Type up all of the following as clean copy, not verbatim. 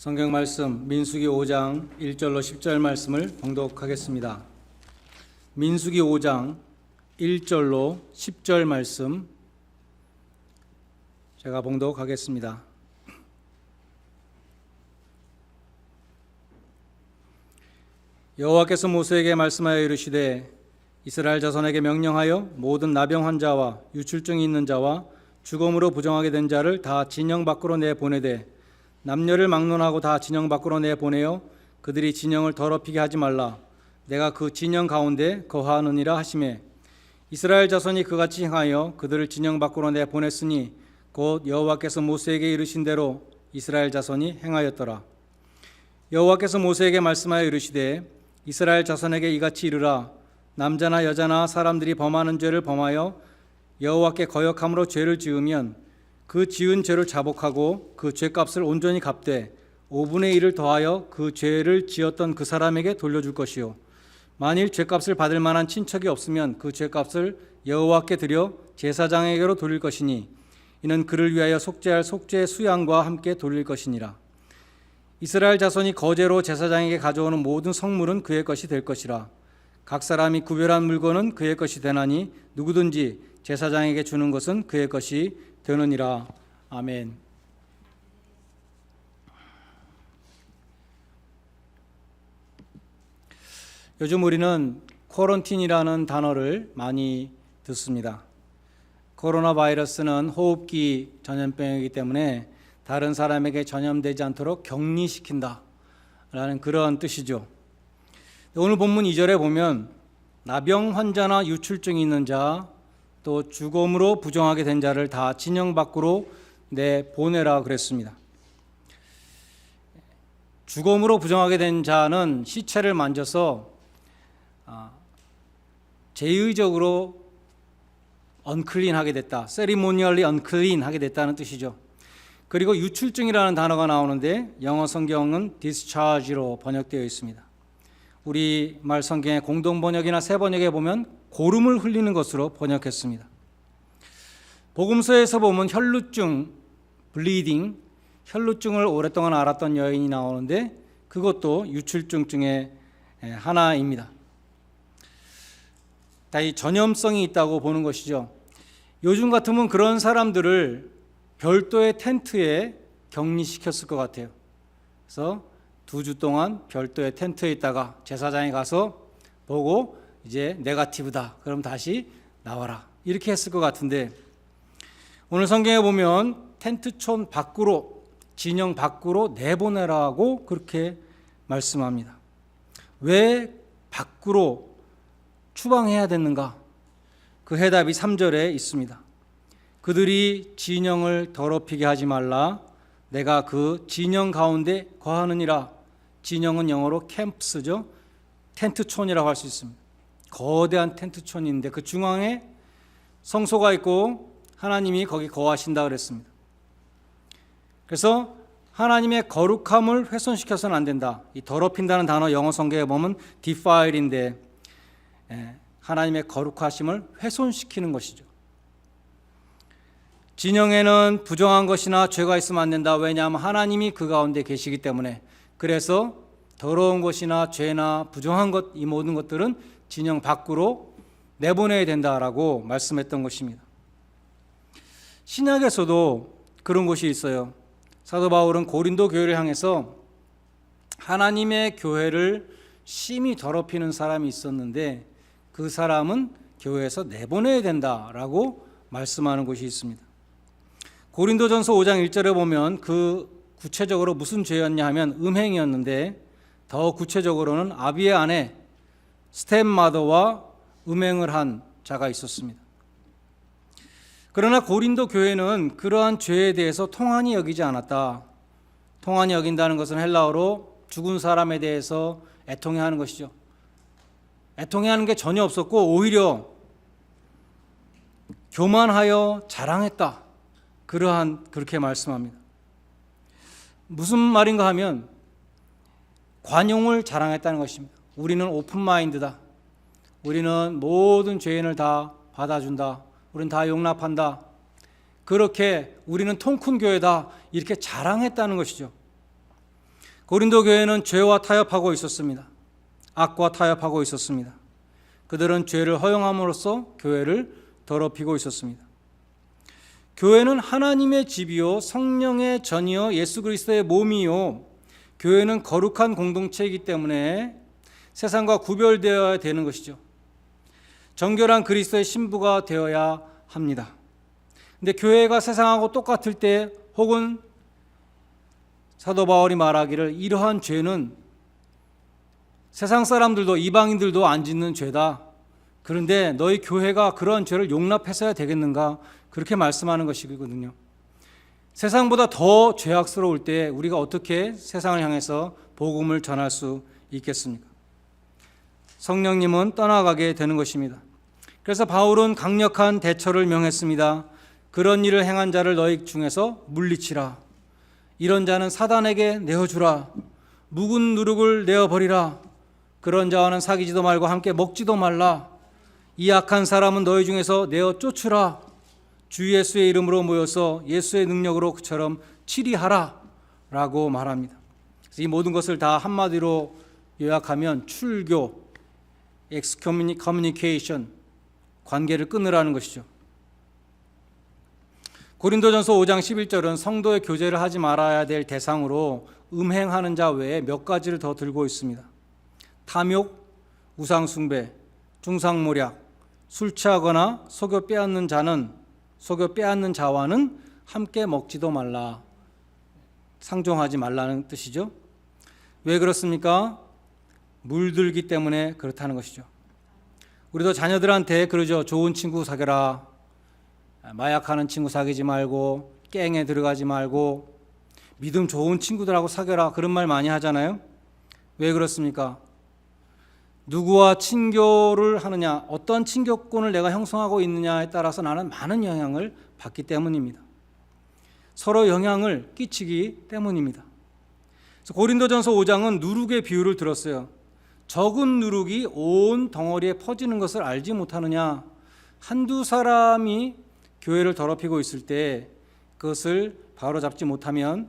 성경 말씀 민수기 5장 1절로 10절 말씀을 봉독하겠습니다. 민수기 5장 1절로 10절 말씀 제가 봉독하겠습니다. 여호와께서 모세에게 말씀하여 이르시되 이스라엘 자손에게 명령하여 모든 나병 환자와 유출증이 있는 자와 죽음으로 부정하게 된 자를 다 진영 밖으로 내보내되 남녀를 막론하고 다 진영 밖으로 내보내어 그들이 진영을 더럽히게 하지 말라. 내가 그 진영 가운데 거하느니라 하시매 이스라엘 자손이 그같이 행하여 그들을 진영 밖으로 내보냈으니 곧 여호와께서 모세에게 이르신 대로 이스라엘 자손이 행하였더라. 여호와께서 모세에게 말씀하여 이르시되 이스라엘 자손에게 이같이 이르라. 남자나 여자나 사람들이 범하는 죄를 범하여 여호와께 거역함으로 죄를 지으면 그 지은 죄를 자복하고 그 죄값을 온전히 갚되 5분의 1을 더하여 그 죄를 지었던 그 사람에게 돌려줄 것이요 만일 죄값을 받을 만한 친척이 없으면 그 죄값을 여호와께 드려 제사장에게로 돌릴 것이니 이는 그를 위하여 속죄할 속죄 수양과 함께 돌릴 것이니라. 이스라엘 자손이 거제로 제사장에게 가져오는 모든 성물은 그의 것이 될 것이라. 각 사람이 구별한 물건은 그의 것이 되나니 누구든지 제사장에게 주는 것은 그의 것이 되느니라. 아멘. 요즘 우리는 쿼런틴이라는 단어를 많이 듣습니다. 코로나 바이러스는 호흡기 전염병이기 때문에 다른 사람에게 전염되지 않도록 격리시킨다 라는 그런 뜻이죠. 오늘 본문 2절에 보면 나병 환자나 유출증이 있는 자 또 죽음으로 부정하게 된 자를 다 진영 밖으로 내보내라 그랬습니다. 죽음으로 부정하게 된 자는 시체를 만져서 제의적으로 unclean하게 됐다, ceremonially unclean하게 됐다는 뜻이죠. 그리고 유출증이라는 단어가 나오는데 영어 성경은 discharge로 번역되어 있습니다. 우리말 성경의 공동 번역이나 새 번역에 보면 고름을 흘리는 것으로 번역했습니다. 복음서에서 보면 혈루증, bleeding, 혈루증을 오랫동안 앓았던 여인이 나오는데 그것도 유출증 중에 하나입니다. 다 이 전염성이 있다고 보는 것이죠. 요즘 같으면 그런 사람들을 별도의 텐트에 격리시켰을 것 같아요. 그래서 2주 동안 별도의 텐트에 있다가 제사장에 가서 보고 이제 네거티브다. 그럼 다시 나와라. 이렇게 했을 것 같은데 오늘 성경에 보면 텐트촌 밖으로, 진영 밖으로 내보내라고 그렇게 말씀합니다. 왜 밖으로 추방해야 되는가? 그 해답이 3절에 있습니다. 그들이 진영을 더럽히게 하지 말라. 내가 그 진영 가운데 거하느니라. 진영은 영어로 캠프스죠. 텐트촌이라고 할 수 있습니다. 거대한 텐트촌인데 그 중앙에 성소가 있고 하나님이 거기 거하신다 그랬습니다. 그래서 하나님의 거룩함을 훼손시켜서는 안 된다. 이 더럽힌다는 단어 영어 성경에 보면 defile인데 하나님의 거룩하심을 훼손시키는 것이죠. 진영에는 부정한 것이나 죄가 있으면 안 된다. 왜냐하면 하나님이 그 가운데 계시기 때문에. 그래서 더러운 것이나 죄나 부정한 것, 이 모든 것들은 진영 밖으로 내보내야 된다라고 말씀했던 것입니다. 신약에서도 그런 곳이 있어요. 사도 바울은 고린도 교회를 향해서 하나님의 교회를 심히 더럽히는 사람이 있었는데 그 사람은 교회에서 내보내야 된다라고 말씀하는 곳이 있습니다. 고린도전서 5장 1절에 보면 그 구체적으로 무슨 죄였냐 하면 음행이었는데 더 구체적으로는 아비의 아내 스텝마더와 음행을 한 자가 있었습니다. 그러나 고린도 교회는 그러한 죄에 대해서 통한이 여기지 않았다. 통한이 여긴다는 것은 헬라어로 죽은 사람에 대해서 애통해하는 것이죠. 애통해하는 게 전혀 없었고 오히려 교만하여 자랑했다. 그렇게 말씀합니다. 무슨 말인가 하면 관용을 자랑했다는 것입니다. 우리는 오픈 마인드다. 우리는 모든 죄인을 다 받아준다. 우리는 다 용납한다. 그렇게 우리는 통 큰 교회다 이렇게 자랑했다는 것이죠. 고린도 교회는 죄와 타협하고 있었습니다. 악과 타협하고 있었습니다. 그들은 죄를 허용함으로써 교회를 더럽히고 있었습니다. 교회는 하나님의 집이요 성령의 전이요 예수 그리스도의 몸이요, 교회는 거룩한 공동체이기 때문에 세상과 구별되어야 되는 것이죠. 정결한 그리스도의 신부가 되어야 합니다. 근데 교회가 세상하고 똑같을 때, 혹은 사도 바울이 말하기를 이러한 죄는 세상 사람들도 이방인들도 안 짓는 죄다. 그런데 너희 교회가 그런 죄를 용납했어야 되겠는가? 그렇게 말씀하는 것이거든요. 세상보다 더 죄악스러울 때 우리가 어떻게 세상을 향해서 복음을 전할 수 있겠습니까? 성령님은 떠나가게 되는 것입니다. 그래서 바울은 강력한 대처를 명했습니다. 그런 일을 행한 자를 너희 중에서 물리치라. 이런 자는 사단에게 내어주라. 묵은 누룩을 내어버리라. 그런 자와는 사귀지도 말고 함께 먹지도 말라. 이 악한 사람은 너희 중에서 내어 쫓으라. 주 예수의 이름으로 모여서 예수의 능력으로 그처럼 치리하라 라고 말합니다. 그래서 이 모든 것을 다 한마디로 요약하면 출교, excommunication, 관계를 끊으라는 것이죠. 고린도전서 5장 11절은 성도의 교제를 하지 말아야 될 대상으로 음행하는 자 외에 몇 가지를 더 들고 있습니다. 탐욕, 우상숭배, 중상모략, 술 취하거나 속여 빼앗는 자와는 함께 먹지도 말라. 상종하지 말라는 뜻이죠. 왜 그렇습니까? 물들기 때문에 그렇다는 것이죠. 우리도 자녀들한테 그러죠. 좋은 친구 사귀라. 마약하는 친구 사귀지 말고, 깽에 들어가지 말고, 믿음 좋은 친구들하고 사귀라. 그런 말 많이 하잖아요. 왜 그렇습니까? 누구와 친교를 하느냐, 어떤 친교권을 내가 형성하고 있느냐에 따라서 나는 많은 영향을 받기 때문입니다. 서로 영향을 끼치기 때문입니다. 그래서 고린도전서 5장은 누룩의 비유를 들었어요. 적은 누룩이 온 덩어리에 퍼지는 것을 알지 못하느냐. 한두 사람이 교회를 더럽히고 있을 때 그것을 바로잡지 못하면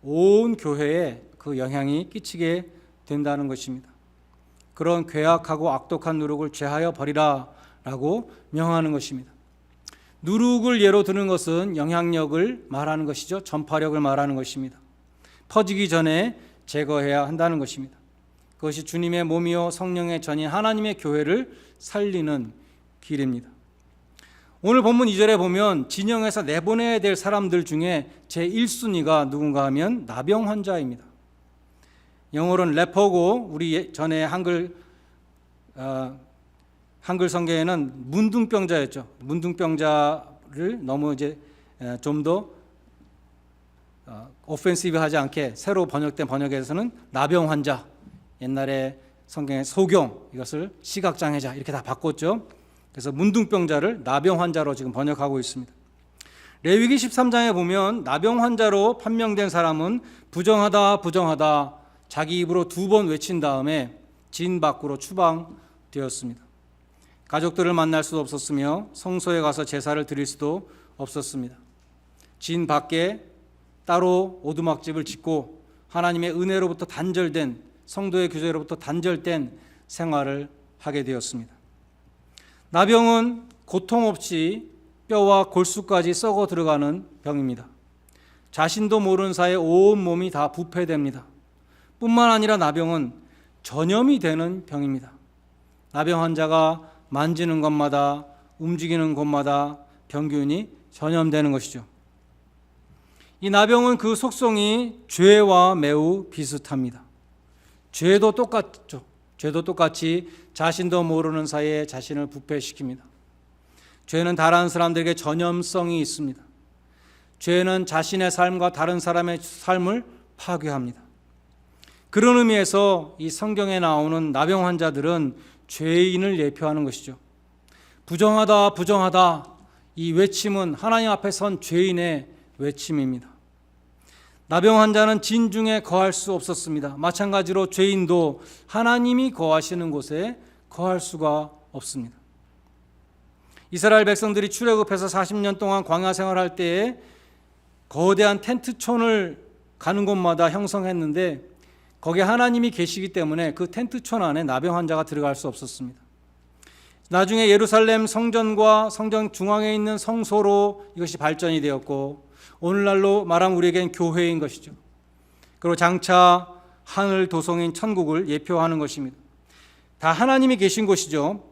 온 교회에 그 영향이 끼치게 된다는 것입니다. 그런 괴악하고 악독한 누룩을 제하여 버리라 라고 명하는 것입니다. 누룩을 예로 드는 것은 영향력을 말하는 것이죠. 전파력을 말하는 것입니다. 퍼지기 전에 제거해야 한다는 것입니다. 그것이 주님의 몸이요 성령의 전인 하나님의 교회를 살리는 길입니다. 오늘 본문 2절에 보면 진영에서 내보내야 될 사람들 중에 제1순위가 누군가 하면 나병 환자입니다. 영어로는 레퍼고, 우리 전에 한글 성경에는 문둥병자였죠. 문둥병자를 너무 이제 좀 더 오펜시브하지 않게 새로 번역된 번역에서는 나병 환자, 옛날에 성경의 소경, 이것을 시각장애자 이렇게 다 바꿨죠. 그래서 문둥병자를 나병 환자로 지금 번역하고 있습니다. 레위기 13장에 보면 나병 환자로 판명된 사람은 부정하다 부정하다 자기 입으로 2번 외친 다음에 진 밖으로 추방되었습니다. 가족들을 만날 수도 없었으며 성소에 가서 제사를 드릴 수도 없었습니다. 진 밖에 따로 오두막집을 짓고 하나님의 은혜로부터 단절된, 성도의 교제로부터 단절된 생활을 하게 되었습니다. 나병은 고통 없이 뼈와 골수까지 썩어 들어가는 병입니다. 자신도 모르는 사이에 온 몸이 다 부패됩니다. 뿐만 아니라 나병은 전염이 되는 병입니다. 나병 환자가 만지는 것마다, 움직이는 곳마다 병균이 전염되는 것이죠. 이 나병은 그 속성이 죄와 매우 비슷합니다. 죄도 똑같죠. 죄도 똑같이 자신도 모르는 사이에 자신을 부패시킵니다. 죄는 다른 사람들에게 전염성이 있습니다. 죄는 자신의 삶과 다른 사람의 삶을 파괴합니다. 그런 의미에서 이 성경에 나오는 나병 환자들은 죄인을 예표하는 것이죠. 부정하다 부정하다, 이 외침은 하나님 앞에 선 죄인의 외침입니다. 나병 환자는 진중에 거할 수 없었습니다. 마찬가지로 죄인도 하나님이 거하시는 곳에 거할 수가 없습니다. 이스라엘 백성들이 출애굽해서 40년 동안 광야 생활할 때에 거대한 텐트촌을 가는 곳마다 형성했는데 거기에 하나님이 계시기 때문에 그 텐트촌 안에 나병 환자가 들어갈 수 없었습니다. 나중에 예루살렘 성전과 성전 중앙에 있는 성소로 이것이 발전이 되었고 오늘날로 말하면 우리에겐 교회인 것이죠. 그리고 장차 하늘 도성인 천국을 예표하는 것입니다. 다 하나님이 계신 곳이죠.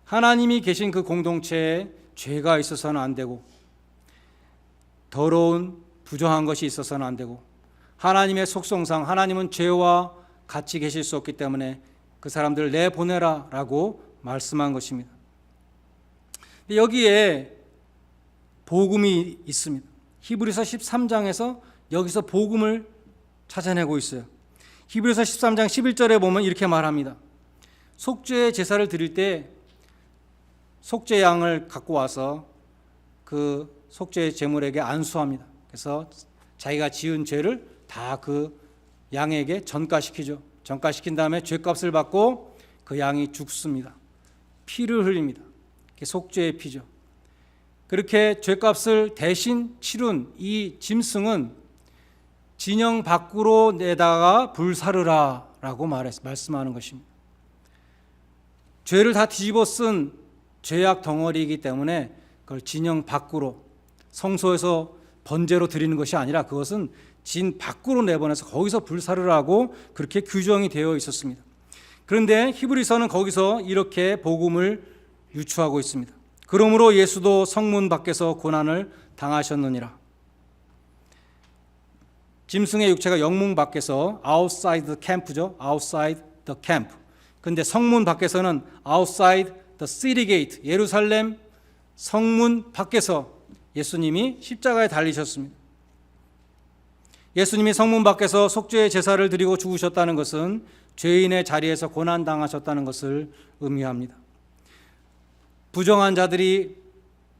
하나님이 계신 그 공동체에 죄가 있어서는 안 되고 더러운 부정한 것이 있어서는 안 되고 하나님의 속성상 하나님은 죄와 같이 계실 수 없기 때문에 그 사람들을 내보내라 라고 말씀한 것입니다. 여기에 복음이 있습니다. 히브리서 13장에서 여기서 복음을 찾아내고 있어요. 히브리서 13장 11절에 보면 이렇게 말합니다. 속죄 제사를 드릴 때 속죄 양을 갖고 와서 그 속죄 제물에게 안수합니다. 그래서 자기가 지은 죄를 다 그 양에게 전가시키죠. 전가시킨 다음에 죄값을 받고 그 양이 죽습니다. 피를 흘립니다. 그게 속죄의 피죠. 그렇게 죄값을 대신 치룬 이 짐승은 진영 밖으로 내다가 불사르라 라고 말씀하는 것입니다. 죄를 다 뒤집어 쓴 죄악 덩어리이기 때문에 그걸 진영 밖으로 성소에서 번제로 드리는 것이 아니라 그것은 진 밖으로 내보내서 거기서 불사르라고 그렇게 규정이 되어 있었습니다. 그런데 히브리서는 거기서 이렇게 복음을 유추하고 있습니다. 그러므로 예수도 성문 밖에서 고난을 당하셨느니라. 짐승의 육체가 영문 밖에서 outside the camp죠. outside the camp. 근데 성문 밖에서는 outside the city gate. 예루살렘 성문 밖에서 예수님이 십자가에 달리셨습니다. 예수님이 성문 밖에서 속죄의 제사를 드리고 죽으셨다는 것은 죄인의 자리에서 고난당하셨다는 것을 의미합니다. 부정한 자들이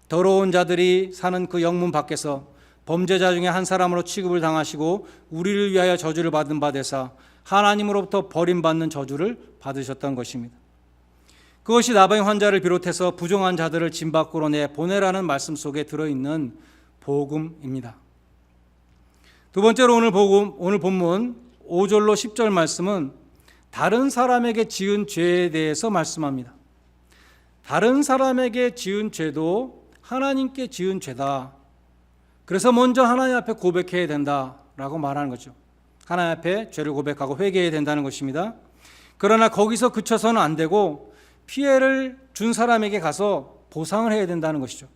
더러운 자들이 사는 그 영문 밖에서 범죄자 중에 한 사람으로 취급을 당하시고 우리를 위하여 저주를 받은 바 되사 하나님으로부터 버림받는 저주를 받으셨던 것입니다. 그것이 나병 환자를 비롯해서 부정한 자들을 진 밖으로 내보내라는 말씀 속에 들어있는 복음입니다. 두 번째로 오늘 본문 5절로 10절 말씀은 다른 사람에게 지은 죄에 대해서 말씀합니다. 다른 사람에게 지은 죄도 하나님께 지은 죄다. 그래서 먼저 하나님 앞에 고백해야 된다라고 말하는 거죠. 하나님 앞에 죄를 고백하고 회개해야 된다는 것입니다. 그러나 거기서 그쳐서는 안 되고 피해를 준 사람에게 가서 보상을 해야 된다는 것이죠.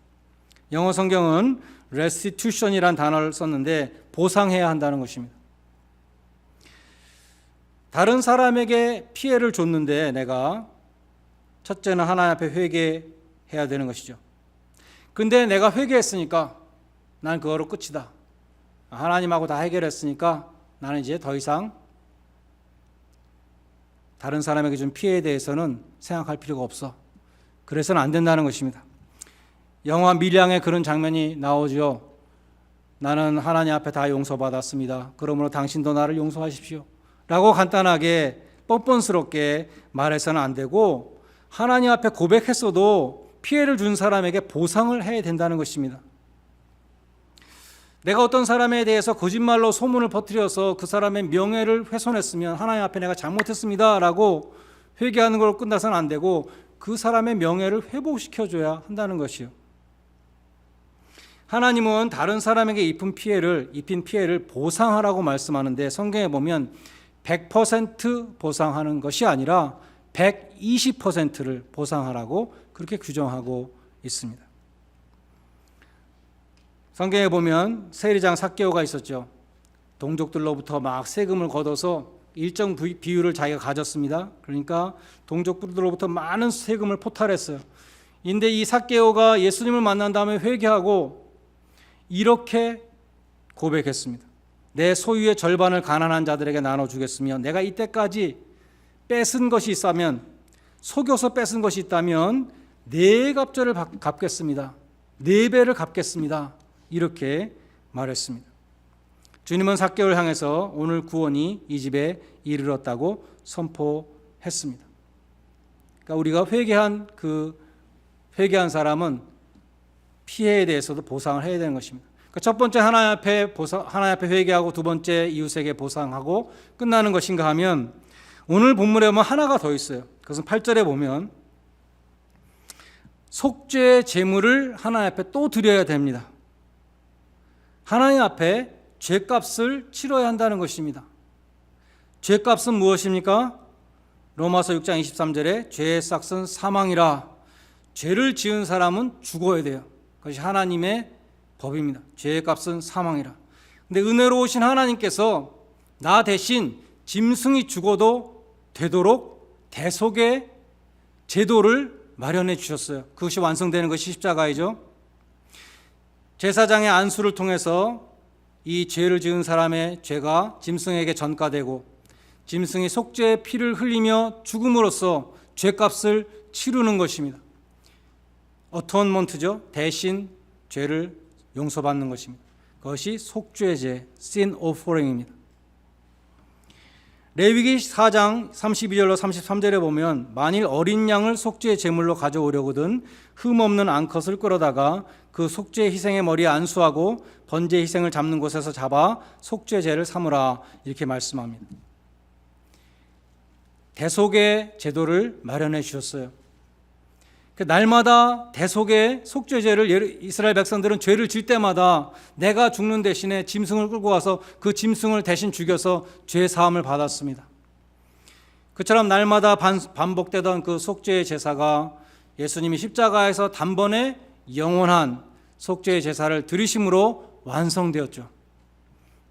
영어 성경은 restitution이라는 단어를 썼는데 보상해야 한다는 것입니다. 다른 사람에게 피해를 줬는데 내가 첫째는 하나님 앞에 회개해야 되는 것이죠. 근데 내가 회개했으니까 난 그거로 끝이다. 하나님하고 다 해결했으니까 나는 이제 더 이상 다른 사람에게 준 피해에 대해서는 생각할 필요가 없어. 그래서는 안 된다는 것입니다. 영화 밀양에 그런 장면이 나오죠. 나는 하나님 앞에 다 용서받았습니다. 그러므로 당신도 나를 용서하십시오. 라고 간단하게 뻔뻔스럽게 말해서는 안 되고 하나님 앞에 고백했어도 피해를 준 사람에게 보상을 해야 된다는 것입니다. 내가 어떤 사람에 대해서 거짓말로 소문을 퍼뜨려서 그 사람의 명예를 훼손했으면 하나님 앞에 내가 잘못했습니다 라고 회개하는 걸로 끝나서는 안 되고 그 사람의 명예를 회복시켜줘야 한다는 것이요. 하나님은 다른 사람에게 입힌 피해를 보상하라고 말씀하는데 성경에 보면 100% 보상하는 것이 아니라 120%를 보상하라고 그렇게 규정하고 있습니다. 성경에 보면 세리장 삭개오가 있었죠. 동족들로부터 막 세금을 걷어서 일정 비율을 자기가 가졌습니다. 그러니까 동족들로부터 많은 세금을 포탈했어요. 근데 이 삭개오가 예수님을 만난 다음에 회개하고 이렇게 고백했습니다. 내 소유의 절반을 가난한 자들에게 나눠주겠으며 내가 이때까지 뺏은 것이 있다면 속여서 뺏은 것이 있다면 네 갑절을 갚겠습니다. 네 배를 갚겠습니다. 이렇게 말했습니다. 주님은 삭개오를 향해서 오늘 구원이 이 집에 이르렀다고 선포했습니다. 그러니까 우리가 회개한 사람은 피해에 대해서도 보상을 해야 되는 것입니다. 첫 번째 하나님 앞에 회개하고 두 번째 이웃에게 보상하고 끝나는 것인가 하면 오늘 본문에 보면 하나가 더 있어요. 그것은 8절에 보면 속죄의 제물을 하나님 앞에 또 드려야 됩니다. 하나님 앞에 죄값을 치러야 한다는 것입니다. 죄값은 무엇입니까? 로마서 6장 23절에 죄의 삭은 사망이라. 죄를 지은 사람은 죽어야 돼요. 그것이 하나님의 법입니다. 죄의 값은 사망이라. 근데 은혜로우신 하나님께서 나 대신 짐승이 죽어도 되도록 대속의 제도를 마련해 주셨어요. 그것이 완성되는 것이 십자가이죠. 제사장의 안수를 통해서 이 죄를 지은 사람의 죄가 짐승에게 전가되고 짐승이 속죄의 피를 흘리며 죽음으로써 죄값을 치르는 것입니다. 어톤먼트죠. 대신 죄를 용서받는 것입니다. 그것이 속죄제, sin offering입니다. 레위기 4장 32절로 33절에 보면 만일 어린 양을 속죄의 제물로 가져오려거든 흠없는 암컷을 끌어다가 그 속죄 희생의 머리에 안수하고 번제 희생을 잡는 곳에서 잡아 속죄제를 삼으라 이렇게 말씀합니다. 대속의 제도를 마련해 주셨어요. 날마다 대속의 속죄제를 이스라엘 백성들은 죄를 질 때마다 내가 죽는 대신에 짐승을 끌고 와서 그 짐승을 대신 죽여서 죄 사함을 받았습니다. 그처럼 날마다 반복되던 그 속죄의 제사가 예수님이 십자가에서 단번에 영원한 속죄의 제사를 드리심으로 완성되었죠.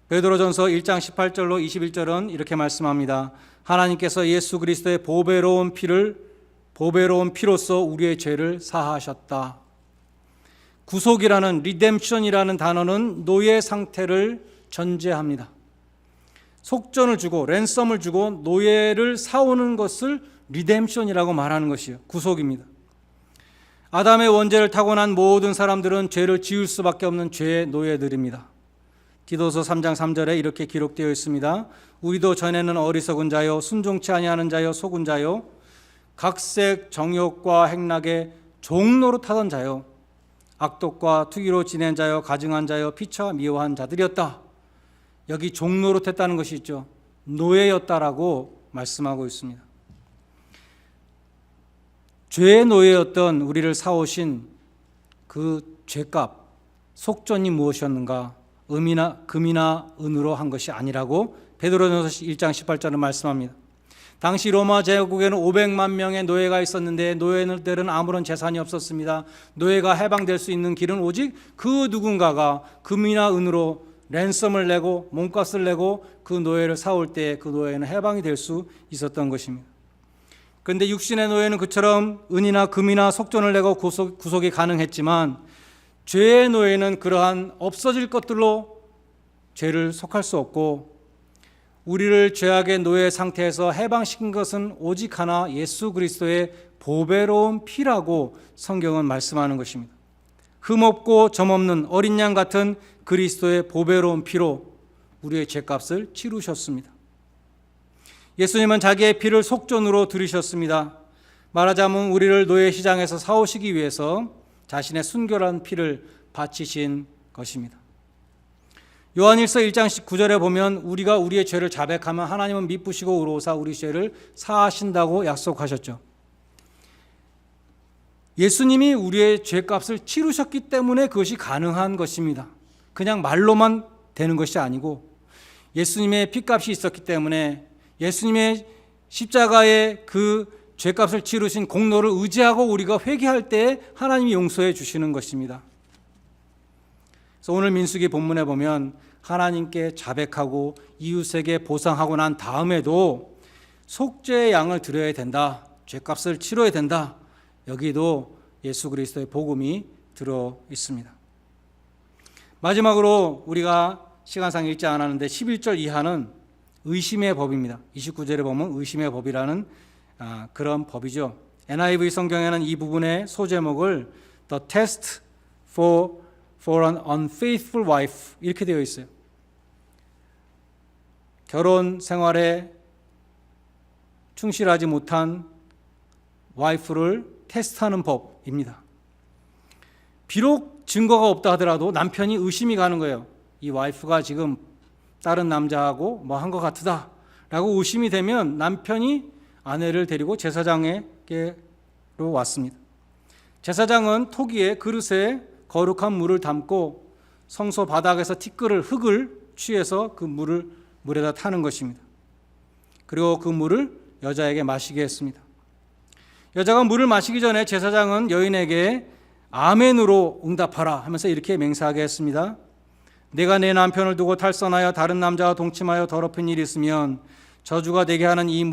베드로전서 1장 18절로 21절은 이렇게 말씀합니다. 하나님께서 예수 그리스도의 보배로운 피로써 우리의 죄를 사하셨다. 구속이라는 리뎀션이라는 단어는 노예 상태를 전제합니다. 속전을 주고 랜섬을 주고 노예를 사오는 것을 리뎀션이라고 말하는 것이요 구속입니다. 아담의 원죄를 타고난 모든 사람들은 죄를 지을 수밖에 없는 죄의 노예들입니다. 디도서 3장 3절에 이렇게 기록되어 있습니다. 우리도 전에는 어리석은 자요 순종치 아니하는 자요 속은 자요 각색 정욕과 행락에 종노릇하던 자요 악독과 투기로 지낸 자요 가증한 자요 피차 미워한 자들이었다. 여기 종노릇했다는 것이 있죠. 노예였다라고 말씀하고 있습니다. 죄의 노예였던 우리를 사오신 그 죄값 속전이 무엇이었는가? 금이나 은으로 한 것이 아니라고 베드로전서 1장 18절은 말씀합니다. 당시 로마 제국에는 500만 명의 노예가 있었는데 노예들은 아무런 재산이 없었습니다. 노예가 해방될 수 있는 길은 오직 그 누군가가 금이나 은으로 랜섬을 내고 몸값을 내고 그 노예를 사올 때 그 노예는 해방이 될 수 있었던 것입니다. 그런데 육신의 노예는 그처럼 은이나 금이나 속전을 내고 구속이 가능했지만 죄의 노예는 그러한 없어질 것들로 죄를 속할 수 없고 우리를 죄악의 노예 상태에서 해방시킨 것은 오직 하나 예수 그리스도의 보배로운 피라고 성경은 말씀하는 것입니다. 흠없고 점없는 어린 양 같은 그리스도의 보배로운 피로 우리의 죄값을 치르셨습니다. 예수님은 자기의 피를 속전으로 들이셨습니다. 말하자면 우리를 노예 시장에서 사오시기 위해서 자신의 순결한 피를 바치신 것입니다. 요한일서 1장 19절에 보면 우리가 우리의 죄를 자백하면 하나님은 미쁘시고 의로우사 우리 죄를 사하신다고 약속하셨죠. 예수님이 우리의 죄값을 치르셨기 때문에 그것이 가능한 것입니다. 그냥 말로만 되는 것이 아니고 예수님의 피값이 있었기 때문에 예수님의 십자가의 그 죄값을 치르신 공로를 의지하고 우리가 회개할 때 하나님이 용서해 주시는 것입니다. 그래서 오늘 민수기 본문에 보면 하나님께 자백하고 이웃에게 보상하고 난 다음에도 속죄의 양을 드려야 된다. 죄값을 치러야 된다. 여기도 예수 그리스도의 복음이 들어 있습니다. 마지막으로 우리가 시간상 읽지 않았는데 11절 이하는 의심의 법입니다. 29절에 보면 의심의 법이라는 그런 법이죠. NIV 성경에는 이 부분의 소제목을 The Test for an Unfaithful Wife 이렇게 되어 있어요. 결혼 생활에 충실하지 못한 와이프를 테스트하는 법입니다. 비록 증거가 없다 하더라도 남편이 의심이 가는 거예요. 이 와이프가 지금 다른 남자하고 뭐 한 것 같으다 라고 의심이 되면 남편이 아내를 데리고 제사장에게로 왔습니다. 제사장은 토기에 그릇에 거룩한 물을 담고 성소 바닥에서 흙을 취해서 그 물에다 타는 것입니다. 그리고 그 물을 여자에게 마시게 했습니다. 여자가 물을 마시기 전에 제사장은 여인에게 아멘으로 응답하라 하면서 이렇게 맹세하게 했습니다. 내가 내 남편을 두고 탈선하여 다른 남자와 동침하여 더럽힌 일이 있으면 저주가 되게 하는 이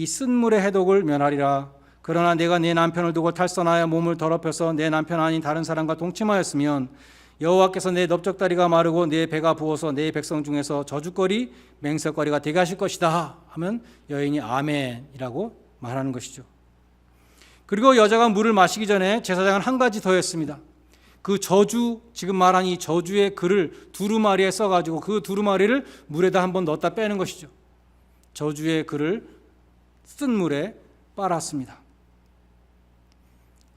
쓴 물의 해독을 면하리라. 그러나 내가 내 남편을 두고 탈선하여 몸을 더럽혀서 내 남편 아닌 다른 사람과 동침하였으면 여호와께서 내 넓적다리가 마르고 내 배가 부어서 내 백성 중에서 저주거리 맹세거리가 되게 하실 것이다 하면 여인이 아멘이라고 말하는 것이죠. 그리고 여자가 물을 마시기 전에 제사장은 한 가지 더 했습니다. 그 저주, 지금 말한 이 저주의 글을 두루마리에 써가지고 그 두루마리를 물에다 한번 넣었다 빼는 것이죠. 저주의 글을 쓴 물에 빨았습니다.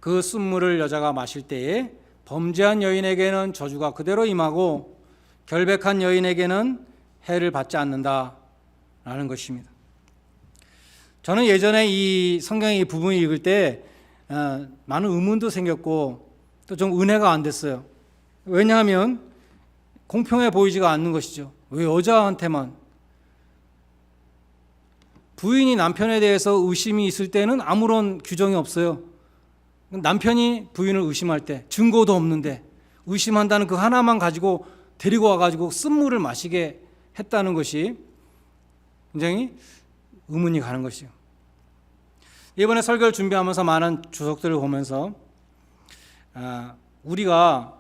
그 쓴 물을 여자가 마실 때에 범죄한 여인에게는 저주가 그대로 임하고 결백한 여인에게는 해를 받지 않는다라는 것입니다. 저는 예전에 이 성경의 이 부분을 읽을 때 많은 의문도 생겼고 또 좀 은혜가 안 됐어요. 왜냐하면 공평해 보이지가 않는 것이죠. 왜 여자한테만? 부인이 남편에 대해서 의심이 있을 때는 아무런 규정이 없어요. 남편이 부인을 의심할 때 증거도 없는데 의심한다는 그 하나만 가지고 데리고 와가지고 쓴물을 마시게 했다는 것이 굉장히 의문이 가는 것이요. 이번에 설교를 준비하면서 많은 주석들을 보면서 우리가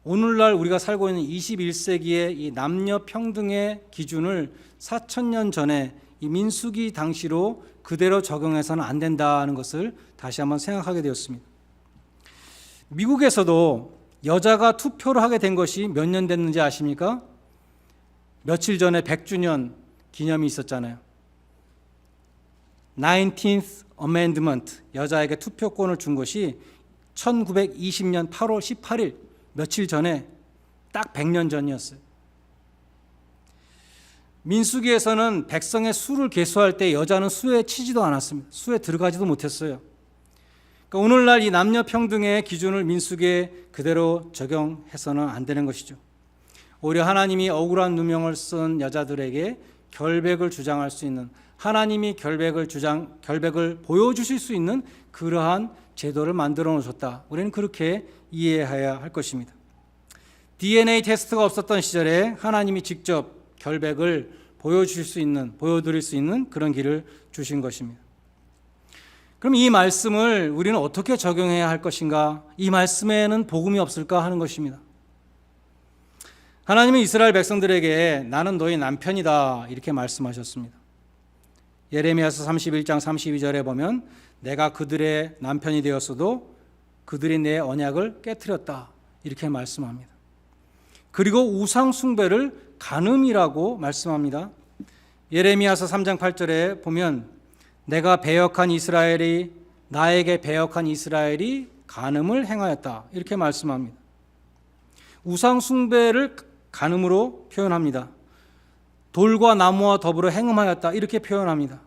오늘날 우리가 살고 있는 21세기의 이 남녀 평등의 기준을 4,000년 전에 이 민수기 당시로 그대로 적용해서는 안 된다는 것을 다시 한번 생각하게 되었습니다. 미국에서도 여자가 투표를 하게 된 것이 몇 년 됐는지 아십니까? 며칠 전에 100주년 기념이 있었잖아요. 19th Amendment, 여자에게 투표권을 준 것이 1920년 8월 18일, 며칠 전에 딱 100년 전이었어요. 민수기에서는 백성의 수를 계수할 때 여자는 수에 치지도 않았습니다. 수에 들어가지도 못했어요. 그러니까 오늘날 이 남녀 평등의 기준을 민수기에 그대로 적용해서는 안 되는 것이죠. 오히려 하나님이 억울한 누명을 쓴 여자들에게 결백을 주장할 수 있는, 하나님이 결백을 보여주실 수 있는 그러한 제도를 만들어 놓으셨다. 우리는 그렇게 이해해야 할 것입니다. DNA 테스트가 없었던 시절에 하나님이 직접 결백을 보여드릴 수 있는 그런 길을 주신 것입니다. 그럼 이 말씀을 우리는 어떻게 적용해야 할 것인가? 이 말씀에는 복음이 없을까 하는 것입니다. 하나님은 이스라엘 백성들에게 나는 너희 남편이다 이렇게 말씀하셨습니다. 예레미야서 31장 32절에 보면 내가 그들의 남편이 되었어도 그들이 내 언약을 깨트렸다 이렇게 말씀합니다. 그리고 우상 숭배를 간음이라고 말씀합니다. 예레미야서 3장 8절에 보면 내가 나에게 배역한 이스라엘이 간음을 행하였다 이렇게 말씀합니다. 우상 숭배를 간음으로 표현합니다. 돌과 나무와 더불어 행음하였다 이렇게 표현합니다.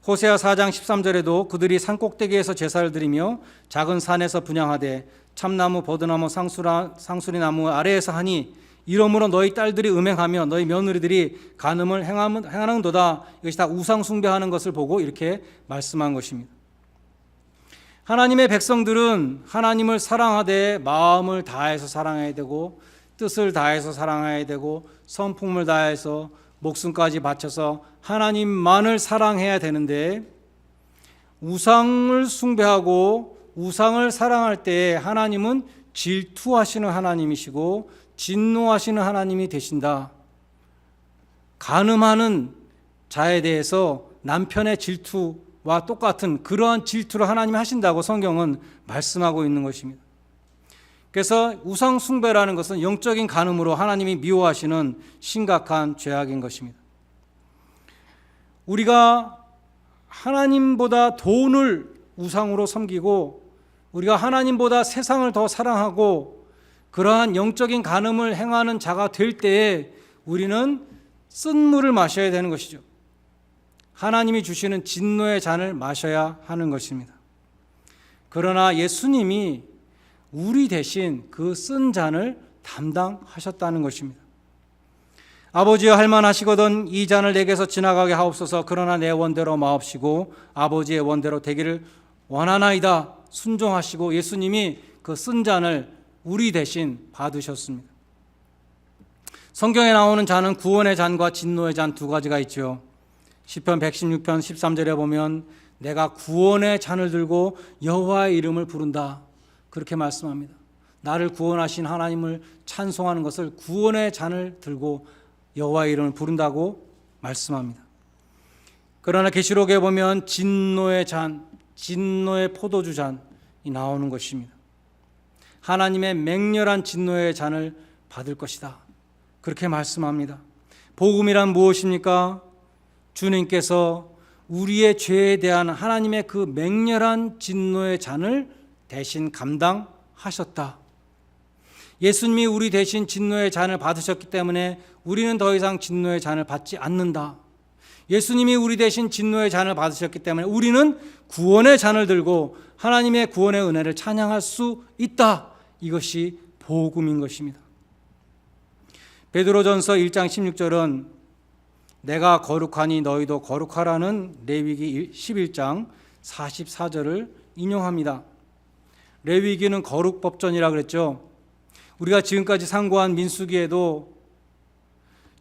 호세아 4장 13절에도 그들이 산꼭대기에서 제사를 드리며 작은 산에서 분향하되 참나무, 버드나무, 상수리나무 아래에서 하니 이러므로 너희 딸들이 음행하며 너희 며느리들이 간음을 행하는도다. 이것이 다 우상 숭배하는 것을 보고 이렇게 말씀한 것입니다. 하나님의 백성들은 하나님을 사랑하되 마음을 다해서 사랑해야 되고 뜻을 다해서 사랑해야 되고 성품을 다해서 목숨까지 바쳐서 하나님만을 사랑해야 되는데 우상을 숭배하고 우상을 사랑할 때 하나님은 질투하시는 하나님이시고 진노하시는 하나님이 되신다. 간음하는 자에 대해서 남편의 질투와 똑같은 그러한 질투를 하나님이 하신다고 성경은 말씀하고 있는 것입니다. 그래서 우상 숭배라는 것은 영적인 간음으로 하나님이 미워하시는 심각한 죄악인 것입니다. 우리가 하나님보다 돈을 우상으로 섬기고 우리가 하나님보다 세상을 더 사랑하고 그러한 영적인 간음을 행하는 자가 될 때에 우리는 쓴 물을 마셔야 되는 것이죠. 하나님이 주시는 진노의 잔을 마셔야 하는 것입니다. 그러나 예수님이 우리 대신 그 쓴 잔을 담당하셨다는 것입니다. 아버지여, 할만하시거든 이 잔을 내게서 지나가게 하옵소서. 그러나 내 원대로 마옵시고 아버지의 원대로 되기를 원하나이다. 순종하시고 예수님이 그 쓴 잔을 우리 대신 받으셨습니다. 성경에 나오는 잔은 구원의 잔과 진노의 잔 두 가지가 있죠. 시편 116편 13절에 보면 내가 구원의 잔을 들고 여호와의 이름을 부른다, 그렇게 말씀합니다. 나를 구원하신 하나님을 찬송하는 것을 구원의 잔을 들고 여호와의 이름을 부른다고 말씀합니다. 그러나 계시록에 보면 진노의 잔, 진노의 포도주 잔이 나오는 것입니다. 하나님의 맹렬한 진노의 잔을 받을 것이다, 그렇게 말씀합니다. 복음이란 무엇입니까? 주님께서 우리의 죄에 대한 하나님의 그 맹렬한 진노의 잔을 대신 감당하셨다. 예수님이 우리 대신 진노의 잔을 받으셨기 때문에 우리는 더 이상 진노의 잔을 받지 않는다. 예수님이 우리 대신 진노의 잔을 받으셨기 때문에 우리는 구원의 잔을 들고 하나님의 구원의 은혜를 찬양할 수 있다. 이것이 복음인 것입니다. 베드로전서 1장 16절은 내가 거룩하니 너희도 거룩하라는 레위기 11장 44절을 인용합니다. 레위기는 거룩법전이라 그랬죠. 우리가 지금까지 상고한 민수기에도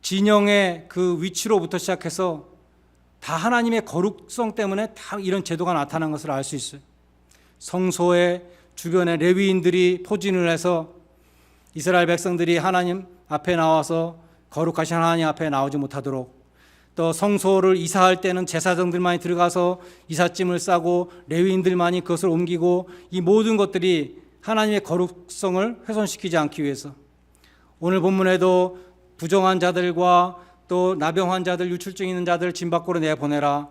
진영의 그 위치로부터 시작해서 다 하나님의 거룩성 때문에 다 이런 제도가 나타난 것을 알 수 있어요. 성소의 주변에 레위인들이 포진을 해서 이스라엘 백성들이 하나님 앞에 나와서 거룩하신 하나님 앞에 나오지 못하도록, 또 성소를 이사할 때는 제사장들만이 들어가서 이삿짐을 싸고 레위인들만이 그것을 옮기고, 이 모든 것들이 하나님의 거룩성을 훼손시키지 않기 위해서 오늘 본문에도 부정한 자들과 또 나병 자들, 유출증 있는 자들 진 밖으로 내보내라.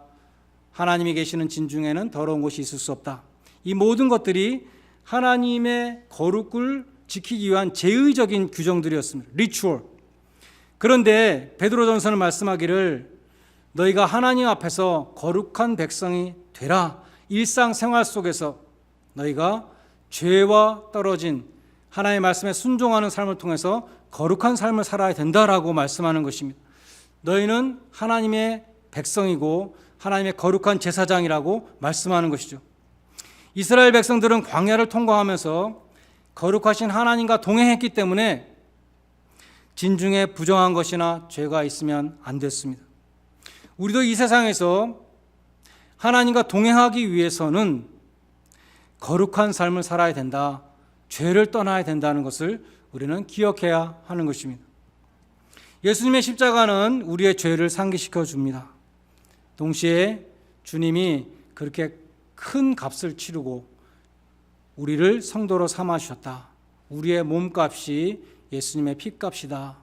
하나님이 계시는 진 중에는 더러운 곳이 있을 수 없다. 이 모든 것들이 하나님의 거룩을 지키기 위한 제의적인 규정들이었습니다. 리추얼. 그런데 베드로전서는 말씀하기를 너희가 하나님 앞에서 거룩한 백성이 되라. 일상생활 속에서 너희가 죄와 떨어진 하나님의 말씀에 순종하는 삶을 통해서 거룩한 삶을 살아야 된다라고 말씀하는 것입니다. 너희는 하나님의 백성이고 하나님의 거룩한 제사장이라고 말씀하는 것이죠. 이스라엘 백성들은 광야를 통과하면서 거룩하신 하나님과 동행했기 때문에 진중에 부정한 것이나 죄가 있으면 안 됐습니다. 우리도 이 세상에서 하나님과 동행하기 위해서는 거룩한 삶을 살아야 된다, 죄를 떠나야 된다는 것을 우리는 기억해야 하는 것입니다. 예수님의 십자가는 우리의 죄를 상기시켜 줍니다. 동시에 주님이 그렇게 큰 값을 치르고 우리를 성도로 삼아 주셨다. 우리의 몸값이 예수님의 피값이다.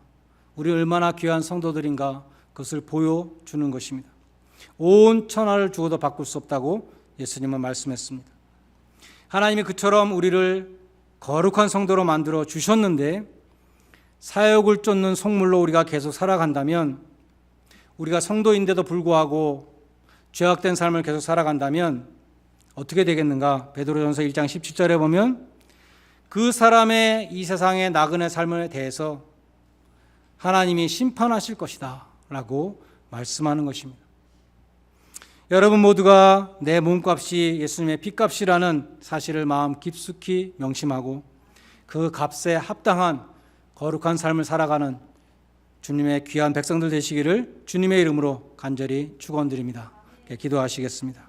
우리 얼마나 귀한 성도들인가, 그것을 보여주는 것입니다. 온 천하를 주어도 바꿀 수 없다고 예수님은 말씀했습니다. 하나님이 그처럼 우리를 거룩한 성도로 만들어 주셨는데 사욕을 쫓는 속물로 우리가 계속 살아간다면, 우리가 성도인데도 불구하고 죄악된 삶을 계속 살아간다면 어떻게 되겠는가? 베드로전서 1장 17절에 보면 그 사람의 이 세상의 나그네 삶에 대해서 하나님이 심판하실 것이다 라고 말씀하는 것입니다. 여러분 모두가 내 몸값이 예수님의 피값이라는 사실을 마음 깊숙이 명심하고 그 값에 합당한 거룩한 삶을 살아가는 주님의 귀한 백성들 되시기를 주님의 이름으로 간절히 축원드립니다. 기도하시겠습니다.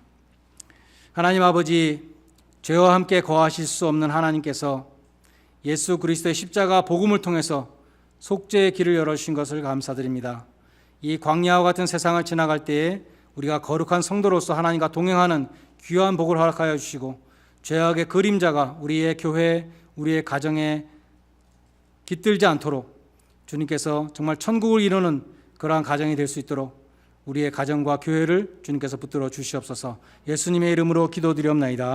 하나님 아버지, 죄와 함께 거하실 수 없는 하나님께서 예수 그리스도의 십자가 복음을 통해서 속죄의 길을 열어주신 것을 감사드립니다. 이 광야와 같은 세상을 지나갈 때에 우리가 거룩한 성도로서 하나님과 동행하는 귀한 복을 허락하여 주시고, 죄악의 그림자가 우리의 교회, 우리의 가정에 깃들지 않도록 주님께서 정말 천국을 이루는 그러한 가정이 될 수 있도록 우리의 가정과 교회를 주님께서 붙들어 주시옵소서. 예수님의 이름으로 기도드리옵나이다.